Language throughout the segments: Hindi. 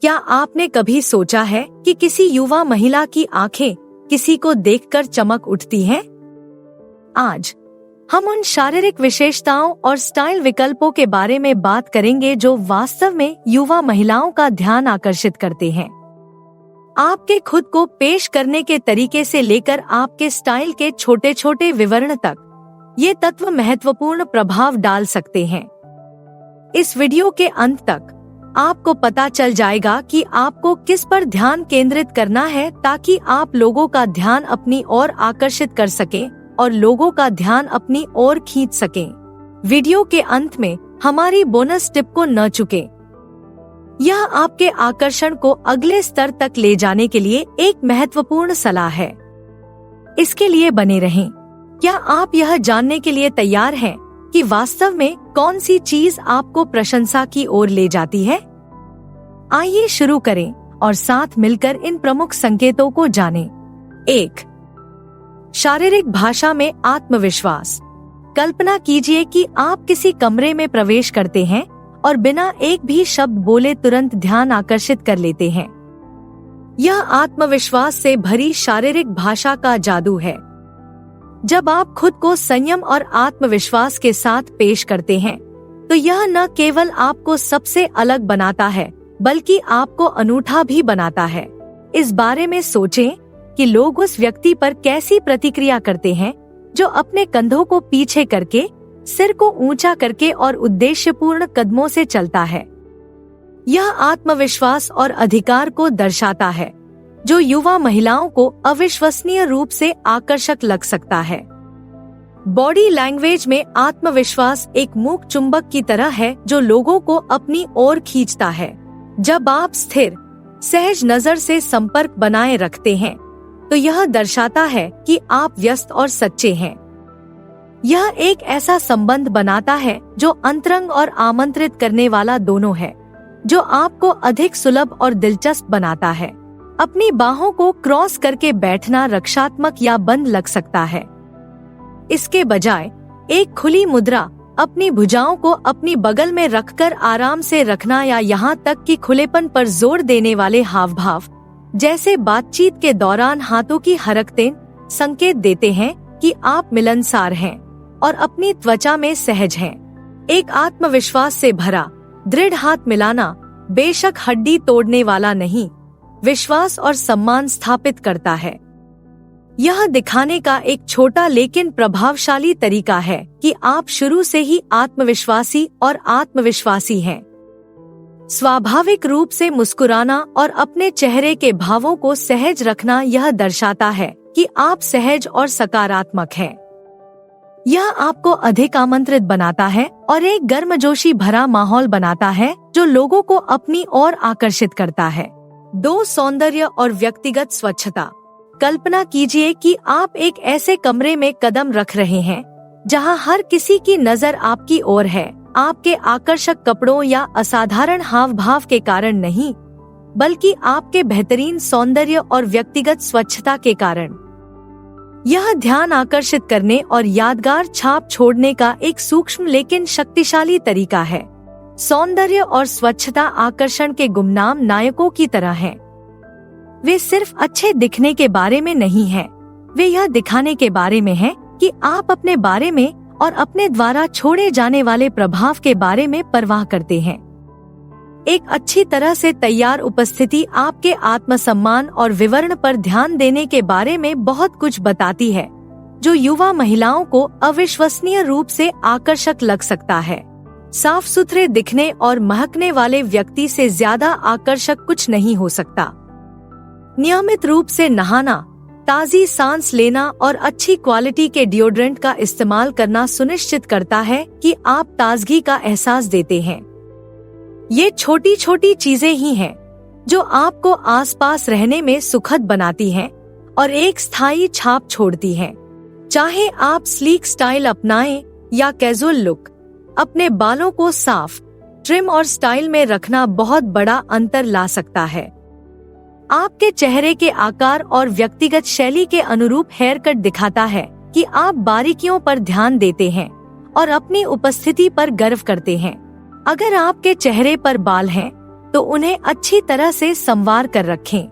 क्या आपने कभी सोचा है कि किसी युवा महिला की आंखें किसी को देखकर चमक उठती हैं? आज हम उन शारीरिक विशेषताओं और स्टाइल विकल्पों के बारे में बात करेंगे जो वास्तव में युवा महिलाओं का ध्यान आकर्षित करते हैं। आपके खुद को पेश करने के तरीके से लेकर आपके स्टाइल के छोटे छोटे विवरण तक ये तत्व महत्वपूर्ण प्रभाव डाल सकते हैं। इस वीडियो के अंत तक आपको पता चल जाएगा कि आपको किस पर ध्यान केंद्रित करना है ताकि आप लोगों का ध्यान अपनी ओर आकर्षित कर सकें और लोगों का ध्यान अपनी ओर खींच सकें। वीडियो के अंत में हमारी बोनस टिप को न चुकें। यह आपके आकर्षण को अगले स्तर तक ले जाने के लिए एक महत्वपूर्ण सलाह है। इसके लिए बने रहें। क्या आप यह जानने के लिए तैयार हैं कि वास्तव में कौन सी चीज आपको प्रशंसा की ओर ले जाती है? आइए शुरू करें और साथ मिलकर इन प्रमुख संकेतों को जानें। 1. शारीरिक भाषा में आत्मविश्वास। कल्पना कीजिए कि आप किसी कमरे में प्रवेश करते हैं और बिना एक भी शब्द बोले तुरंत ध्यान आकर्षित कर लेते हैं। यह आत्मविश्वास से भरी शारीरिक भाषा का जादू है। जब आप खुद को संयम और आत्मविश्वास के साथ पेश करते हैं, तो यह न केवल आपको सबसे अलग बनाता है, बल्कि आपको अनूठा भी बनाता है। इस बारे में सोचें कि लोग उस व्यक्ति पर कैसी प्रतिक्रिया करते हैं जो अपने कंधों को पीछे करके, सिर को ऊंचा करके और उद्देश्यपूर्ण कदमों से चलता है। यह आत्मविश्वास और अधिकार को दर्शाता है, जो युवा महिलाओं को अविश्वसनीय रूप से आकर्षक लग सकता है। बॉडी लैंग्वेज में आत्मविश्वास एक मूक चुंबक की तरह है जो लोगों को अपनी ओर खींचता है। जब आप स्थिर, सहज नजर से संपर्क बनाए रखते हैं, तो यह दर्शाता है कि आप व्यस्त और सच्चे हैं। यह एक ऐसा संबंध बनाता है जो अंतरंग और आमंत्रित करने वाला दोनों है, जो आपको अधिक सुलभ और दिलचस्प बनाता है। अपनी बाहों को क्रॉस करके बैठना रक्षात्मक या बंद लग सकता है। इसके बजाय एक खुली मुद्रा, अपनी भुजाओं को अपनी बगल में रखकर आराम से रखना या यहाँ तक कि खुलेपन पर जोर देने वाले हावभाव, जैसे बातचीत के दौरान हाथों की हरकतें, संकेत देते हैं कि आप मिलनसार हैं और अपनी त्वचा में सहज हैं। एक आत्मविश्वास से भरा, दृढ़ हाथ मिलाना बेशक हड्डी तोड़ने वाला नहीं, विश्वास और सम्मान स्थापित करता है। यह दिखाने का एक छोटा लेकिन प्रभावशाली तरीका है कि आप शुरू से ही आत्मविश्वासी और आत्मविश्वासी हैं। स्वाभाविक रूप से मुस्कुराना और अपने चेहरे के भावों को सहज रखना यह दर्शाता है कि आप सहज और सकारात्मक हैं। यह आपको अधिक आमंत्रित बनाता है और एक गर्मजोशी भरा माहौल बनाता है जो लोगों को अपनी ओर आकर्षित करता है। 2. सौंदर्य और व्यक्तिगत स्वच्छता। कल्पना कीजिए कि आप एक ऐसे कमरे में कदम रख रहे हैं जहां हर किसी की नजर आपकी ओर है, आपके आकर्षक कपड़ों या असाधारण हाव भाव के कारण नहीं, बल्कि आपके बेहतरीन सौंदर्य और व्यक्तिगत स्वच्छता के कारण। यह ध्यान आकर्षित करने और यादगार छाप छोड़ने का एक सूक्ष्म लेकिन शक्तिशाली तरीका है। सौंदर्य और स्वच्छता आकर्षण के गुमनाम नायकों की तरह हैं। वे सिर्फ अच्छे दिखने के बारे में नहीं हैं, वे यह दिखाने के बारे में हैं कि आप अपने बारे में और अपने द्वारा छोड़े जाने वाले प्रभाव के बारे में परवाह करते हैं। एक अच्छी तरह से तैयार उपस्थिति आपके आत्मसम्मान और विवरण पर ध्यान देने के बारे में बहुत कुछ बताती है, जो युवा महिलाओं को अविश्वसनीय रूप से आकर्षक लग सकता है। साफ सुथरे दिखने और महकने वाले व्यक्ति से ज्यादा आकर्षक कुछ नहीं हो सकता। नियमित रूप से नहाना, ताजी सांस लेना और अच्छी क्वालिटी के डिओड्रेंट का इस्तेमाल करना सुनिश्चित करता है कि आप ताजगी का एहसास देते हैं। ये छोटी छोटी चीजें ही हैं जो आपको आसपास रहने में सुखद बनाती हैं और एक स्थायी छाप छोड़ती हैं। चाहे आप स्लीक स्टाइल अपनाएं या कैजुअल लुक, अपने बालों को साफ, ट्रिम और स्टाइल में रखना बहुत बड़ा अंतर ला सकता है। आपके चेहरे के आकार और व्यक्तिगत शैली के अनुरूप हेयर कट दिखाता है कि आप बारीकियों पर ध्यान देते हैं और अपनी उपस्थिति पर गर्व करते हैं। अगर आपके चेहरे पर बाल हैं, तो उन्हें अच्छी तरह से संवार कर रखें।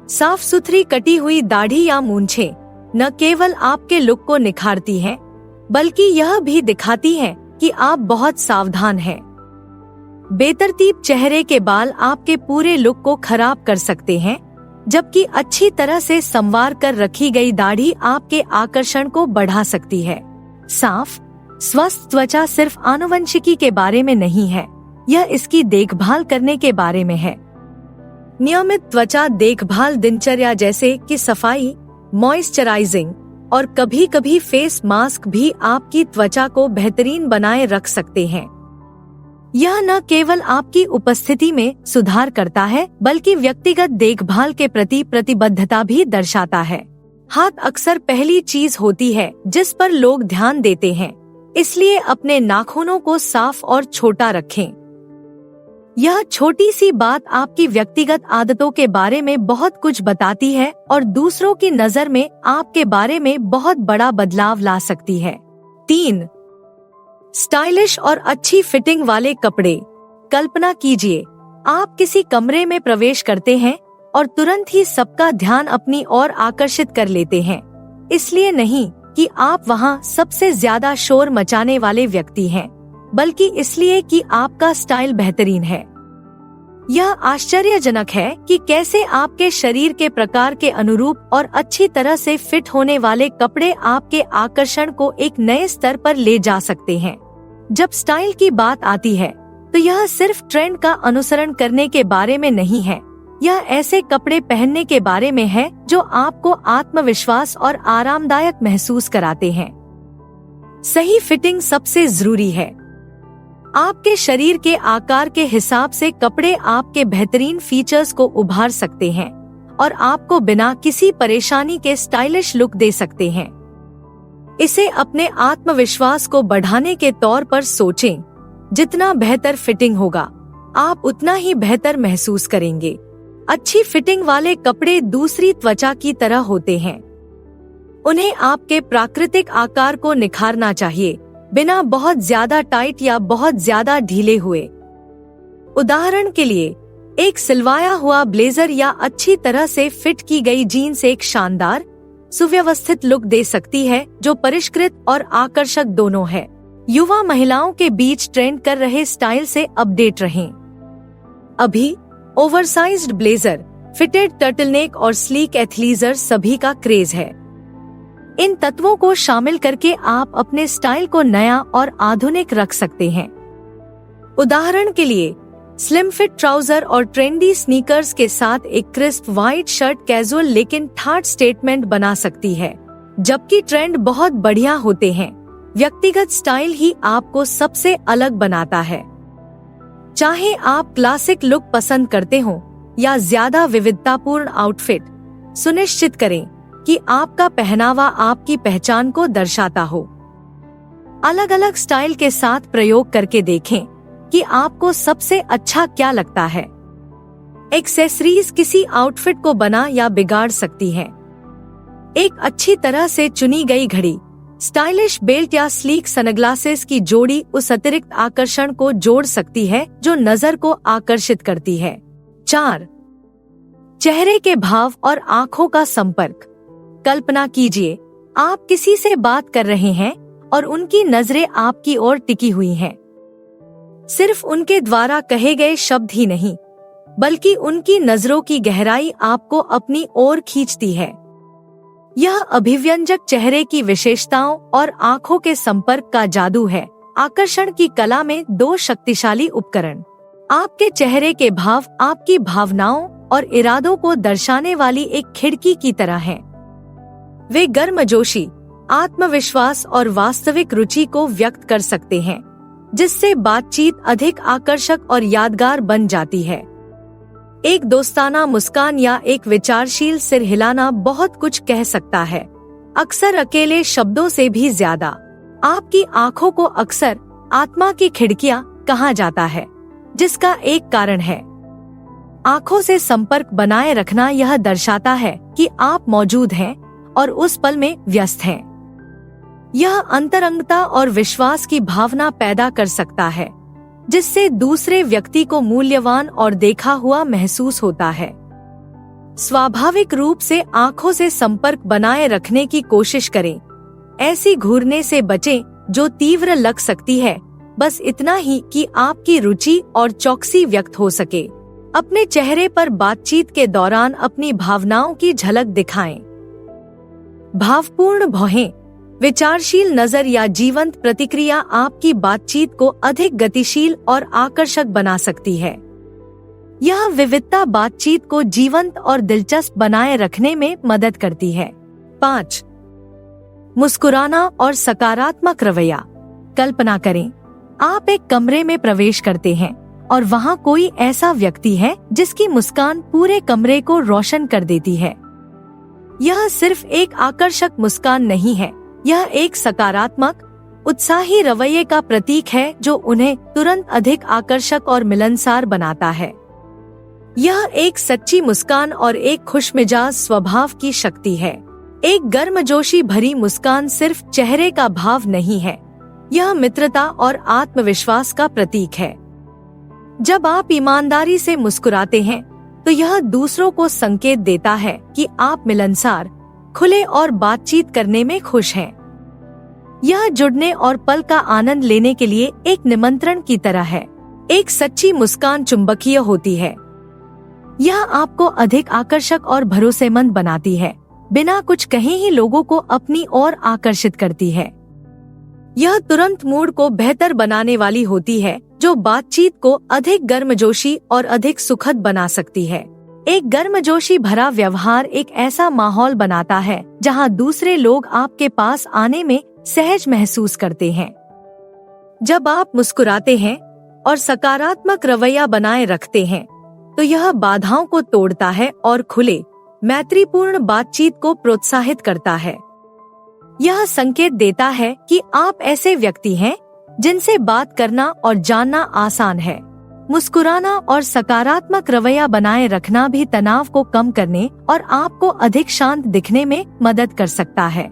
साफ सुथरी कटी हुई दाढ़ी या मूंछें न केवल आपके लुक को निखारती हैं, बल्कि यह भी दिखाती हैं कि आप बहुत सावधान हैं। बेतरतीब चेहरे के बाल आपके पूरे लुक को खराब कर सकते हैं, जबकि अच्छी तरह से संवार कर रखी गई दाढ़ी आपके आकर्षण को बढ़ा सकती है। साफ, स्वस्थ त्वचा सिर्फ आनुवंशिकी के बारे में नहीं है, यह इसकी देखभाल करने के बारे में है। नियमित त्वचा देखभाल दिनचर्या जैसे कि सफाई, मॉइस्चराइजिंग और कभी कभी फेस मास्क भी आपकी त्वचा को बेहतरीन बनाए रख सकते हैं। यह न केवल आपकी उपस्थिति में सुधार करता है, बल्कि व्यक्तिगत देखभाल के प्रति प्रतिबद्धता भी दर्शाता है। हाथ अक्सर पहली चीज होती है जिस पर लोग ध्यान देते हैं, इसलिए अपने नाखूनों को साफ और छोटा रखें। यह छोटी सी बात आपकी व्यक्तिगत आदतों के बारे में बहुत कुछ बताती है और दूसरों की नजर में आपके बारे में बहुत बड़ा बदलाव ला सकती है। 3. स्टाइलिश और अच्छी फिटिंग वाले कपड़े। कल्पना कीजिए, आप किसी कमरे में प्रवेश करते हैं और तुरंत ही सबका ध्यान अपनी ओर आकर्षित कर लेते हैं। इसलिए नहीं कि आप वहां सबसे ज्यादा शोर मचाने वाले व्यक्ति हैं, बल्कि इसलिए कि आपका स्टाइल बेहतरीन है। यह आश्चर्यजनक है कि कैसे आपके शरीर के प्रकार के अनुरूप और अच्छी तरह से फिट होने वाले कपड़े आपके आकर्षण को एक नए स्तर पर ले जा सकते हैं। जब स्टाइल की बात आती है, तो यह सिर्फ ट्रेंड का अनुसरण करने के बारे में नहीं है, यह ऐसे कपड़े पहनने के बारे में है जो आपको आत्मविश्वास और आरामदायक महसूस कराते हैं। सही फिटिंग सबसे जरूरी है। आपके शरीर के आकार के हिसाब से कपड़े आपके बेहतरीन फीचर्स को उभार सकते हैं और आपको बिना किसी परेशानी के स्टाइलिश लुक दे सकते हैं। इसे अपने आत्मविश्वास को बढ़ाने के तौर पर सोचें। जितना बेहतर फिटिंग होगा, आप उतना ही बेहतर महसूस करेंगे। अच्छी फिटिंग वाले कपड़े दूसरी त्वचा की तरह होते हैं। उन्हें आपके प्राकृतिक आकार को निखारना चाहिए, बिना बहुत ज्यादा टाइट या बहुत ज्यादा ढीले हुए। उदाहरण के लिए, एक सिलवाया हुआ ब्लेजर या अच्छी तरह से फिट की गई जीन्स एक शानदार, सुव्यवस्थित लुक दे सकती है जो परिष्कृत और आकर्षक दोनों है। युवा महिलाओं के बीच ट्रेंड कर रहे स्टाइल से अपडेट रहें। अभी ओवरसाइज्ड ब्लेजर, फिटेड टर्टलनेक और स्लीक एथलीजर सभी का क्रेज है। इन तत्वों को शामिल करके आप अपने स्टाइल को नया और आधुनिक रख सकते हैं। उदाहरण के लिए, स्लिम फिट ट्राउजर और ट्रेंडी स्नीकर्स के साथ एक क्रिस्प व्हाइट शर्ट कैजुअल लेकिन ठाट स्टेटमेंट बना सकती है। जबकि ट्रेंड बहुत बढ़िया होते हैं, व्यक्तिगत स्टाइल ही आपको सबसे अलग बनाता है। चाहे आप क्लासिक लुक पसंद करते हो या ज्यादा विविधतापूर्ण आउटफिट, सुनिश्चित करें कि आपका पहनावा आपकी पहचान को दर्शाता हो। अलग अलग स्टाइल के साथ प्रयोग करके देखें कि आपको सबसे अच्छा क्या लगता है। एक्सेसरीज किसी आउटफिट को बना या बिगाड़ सकती हैं। एक अच्छी तरह से चुनी गई घड़ी, स्टाइलिश बेल्ट या स्लीक सनग्लासेस की जोड़ी उस अतिरिक्त आकर्षण को जोड़ सकती है जो नजर को आकर्षित करती है। 4. चेहरे के भाव और आंखों का संपर्क। कल्पना कीजिए, आप किसी से बात कर रहे हैं और उनकी नजरें आपकी ओर टिकी हुई हैं। सिर्फ उनके द्वारा कहे गए शब्द ही नहीं, बल्कि उनकी नजरों की गहराई आपको अपनी ओर खींचती है। यह अभिव्यंजक चेहरे की विशेषताओं और आंखों के संपर्क का जादू है। आकर्षण की कला में 2 शक्तिशाली उपकरण। आपके चेहरे के भाव आपकी भावनाओं और इरादों को दर्शाने वाली एक खिड़की की तरह हैं। वे गर्मजोशी, आत्मविश्वास और वास्तविक रुचि को व्यक्त कर सकते हैं, जिससे बातचीत अधिक आकर्षक और यादगार बन जाती है। एक दोस्ताना मुस्कान या एक विचारशील सिर हिलाना बहुत कुछ कह सकता है, अक्सर अकेले शब्दों से भी ज्यादा। आपकी आंखों को अक्सर आत्मा की खिड़कियां कहा जाता है, जिसका एक कारण है। आंखों से संपर्क बनाए रखना यह दर्शाता है कि आप मौजूद हैं और उस पल में व्यस्त हैं। यह अंतरंगता और विश्वास की भावना पैदा कर सकता है। जिससे दूसरे व्यक्ति को मूल्यवान और देखा हुआ महसूस होता है। स्वाभाविक रूप से आंखों से संपर्क बनाए रखने की कोशिश करें। ऐसी घूरने से बचें जो तीव्र लग सकती है, बस इतना ही कि आपकी रुचि और चौकसी व्यक्त हो सके। अपने चेहरे पर बातचीत के दौरान अपनी भावनाओं की झलक दिखाएं। भावपूर्ण भौहें, विचारशील नजर या जीवंत प्रतिक्रिया आपकी बातचीत को अधिक गतिशील और आकर्षक बना सकती है। यह विविधता बातचीत को जीवंत और दिलचस्प बनाए रखने में मदद करती है। 5. मुस्कुराना और सकारात्मक रवैया। कल्पना करें, आप एक कमरे में प्रवेश करते हैं और वहाँ कोई ऐसा व्यक्ति है जिसकी मुस्कान पूरे कमरे को रोशन कर देती है। यह सिर्फ एक आकर्षक मुस्कान नहीं है, यह एक सकारात्मक, उत्साही रवैये का प्रतीक है जो उन्हें तुरंत अधिक आकर्षक और मिलनसार बनाता है। यह एक सच्ची मुस्कान और एक खुशमिजाज स्वभाव की शक्ति है। एक गर्मजोशी भरी मुस्कान सिर्फ चेहरे का भाव नहीं है, यह मित्रता और आत्मविश्वास का प्रतीक है। जब आप ईमानदारी से मुस्कुराते हैं तो यह दूसरों को संकेत देता है कि आप मिलनसार, खुले और बातचीत करने में खुश हैं। यह जुड़ने और पल का आनंद लेने के लिए एक निमंत्रण की तरह है। एक सच्ची मुस्कान चुंबकीय होती है। यह आपको अधिक आकर्षक और भरोसेमंद बनाती है, बिना कुछ कहे ही लोगों को अपनी ओर आकर्षित करती है। यह तुरंत मूड को बेहतर बनाने वाली होती है, जो बातचीत को अधिक गर्मजोशी और अधिक सुखद बना सकती है। एक गर्मजोशी भरा व्यवहार एक ऐसा माहौल बनाता है जहां दूसरे लोग आपके पास आने में सहज महसूस करते हैं। जब आप मुस्कुराते हैं और सकारात्मक रवैया बनाए रखते हैं, तो यह बाधाओं को तोड़ता है और खुले, मैत्रीपूर्ण बातचीत को प्रोत्साहित करता है। यह संकेत देता है कि आप ऐसे व्यक्ति हैं जिनसे बात करना और जानना आसान है। मुस्कुराना और सकारात्मक रवैया बनाए रखना भी तनाव को कम करने और आपको अधिक शांत दिखने में मदद कर सकता है।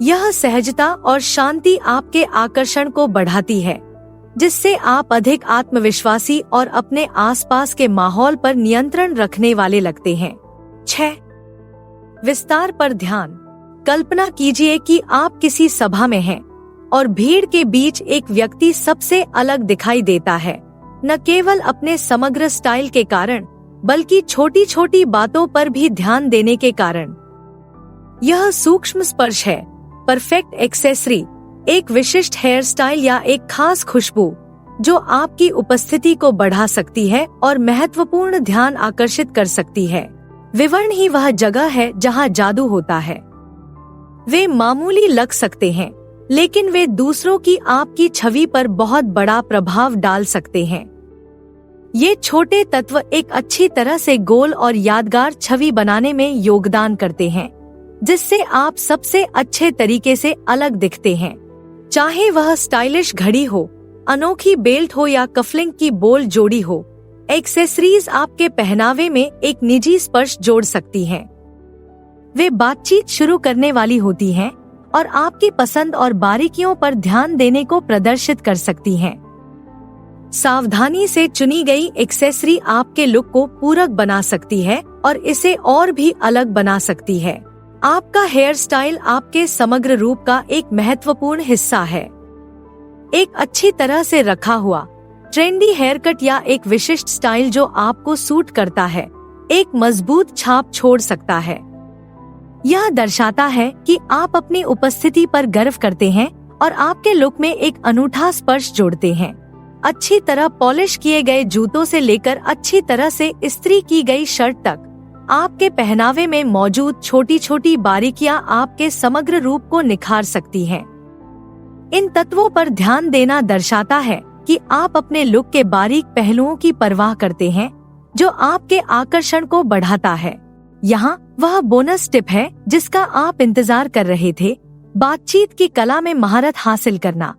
यह सहजता और शांति आपके आकर्षण को बढ़ाती है, जिससे आप अधिक आत्मविश्वासी और अपने आसपास के माहौल पर नियंत्रण रखने वाले लगते हैं। 6. विस्तार पर ध्यान। कल्पना कीजिए कि आप किसी सभा में हैं और भीड़ के बीच एक व्यक्ति सबसे अलग दिखाई देता है, न केवल अपने समग्र स्टाइल के कारण, बल्कि छोटी छोटी बातों पर भी ध्यान देने के कारण। यह सूक्ष्म स्पर्श है, परफेक्ट एक्सेसरी, एक विशिष्ट हेयर स्टाइल या एक खास खुशबू जो आपकी उपस्थिति को बढ़ा सकती है और महत्वपूर्ण ध्यान आकर्षित कर सकती है। विवरण ही वह जगह है जहां जादू होता है। वे मामूली लग सकते हैं, लेकिन वे दूसरों की आपकी छवि पर बहुत बड़ा प्रभाव डाल सकते हैं। ये छोटे तत्व एक अच्छी तरह से गोल और यादगार छवि बनाने में योगदान करते हैं, जिससे आप सबसे अच्छे तरीके से अलग दिखते हैं। चाहे वह स्टाइलिश घड़ी हो, अनोखी बेल्ट हो या कफलिंग की बोल्ड जोड़ी हो, एक्सेसरीज आपके पहनावे में एक निजी स्पर्श जोड़ सकती हैं। वे बातचीत शुरू करने वाली होती हैं और आपकी पसंद और बारीकियों पर ध्यान देने को प्रदर्शित कर सकती हैं। सावधानी से चुनी गई एक्सेसरी आपके लुक को पूरक बना सकती है और इसे और भी अलग बना सकती है। आपका हेयर स्टाइल आपके समग्र रूप का एक महत्वपूर्ण हिस्सा है। एक अच्छी तरह से रखा हुआ, ट्रेंडी हेयर कट या एक विशिष्ट स्टाइल जो आपको सूट करता है, एक मजबूत छाप छोड़ सकता है। यह दर्शाता है कि आप अपनी उपस्थिति पर गर्व करते हैं और आपके लुक में एक अनूठा स्पर्श जोड़ते हैं। अच्छी तरह पॉलिश किए गए जूतों से लेकर अच्छी तरह से इस्त्री की गई शर्ट तक, आपके पहनावे में मौजूद छोटी छोटी बारीकियां आपके समग्र रूप को निखार सकती हैं। इन तत्वों पर ध्यान देना दर्शाता है कि आप अपने लुक के बारीक पहलुओं की परवाह करते हैं, जो आपके आकर्षण को बढ़ाता है। यहाँ वह बोनस टिप है जिसका आप इंतजार कर रहे थे, बातचीत की कला में महारत हासिल करना।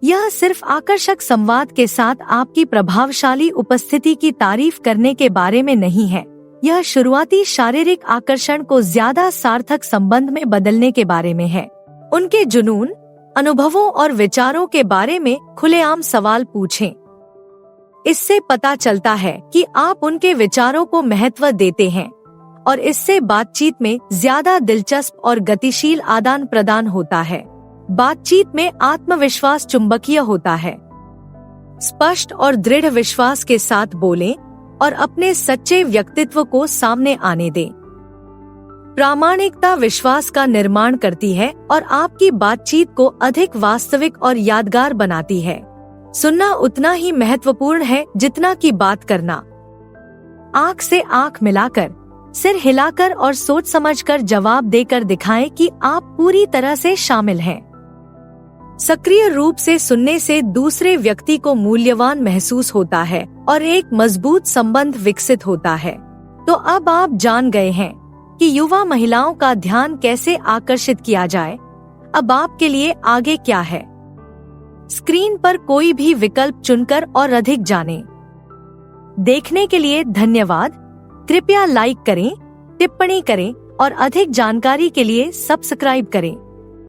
यह सिर्फ आकर्षक संवाद के साथ आपकी प्रभावशाली उपस्थिति की तारीफ करने के बारे में नहीं है, यह शुरुआती शारीरिक आकर्षण को ज्यादा सार्थक संबंध में बदलने के बारे में है। उनके जुनून, अनुभवों और विचारों के बारे में खुलेआम सवाल पूछें। इससे पता चलता है कि आप उनके विचारों को महत्व देते हैं और इससे बातचीत में ज्यादा दिलचस्प और गतिशील आदान प्रदान होता है। बातचीत में आत्मविश्वास चुंबकीय होता है। स्पष्ट और दृढ़ विश्वास के साथ बोलें और अपने सच्चे व्यक्तित्व को सामने आने दें। प्रामाणिकता विश्वास का निर्माण करती है और आपकी बातचीत को अधिक वास्तविक और यादगार बनाती है। सुनना उतना ही महत्वपूर्ण है जितना कि बात करना। आंख से आंख मिलाकर, सिर हिलाकर और सोच समझकर जवाब देकर दिखाएं कि आप पूरी तरह से शामिल हैं। सक्रिय रूप से सुनने से दूसरे व्यक्ति को मूल्यवान महसूस होता है और एक मजबूत संबंध विकसित होता है। तो अब आप जान गए हैं कि युवा महिलाओं का ध्यान कैसे आकर्षित किया जाए। अब आपके लिए आगे क्या है? स्क्रीन पर कोई भी विकल्प चुनकर और अधिक जानें। देखने के लिए धन्यवाद। कृपया लाइक करें, टिप्पणी करें और अधिक जानकारी के लिए सब्सक्राइब करें।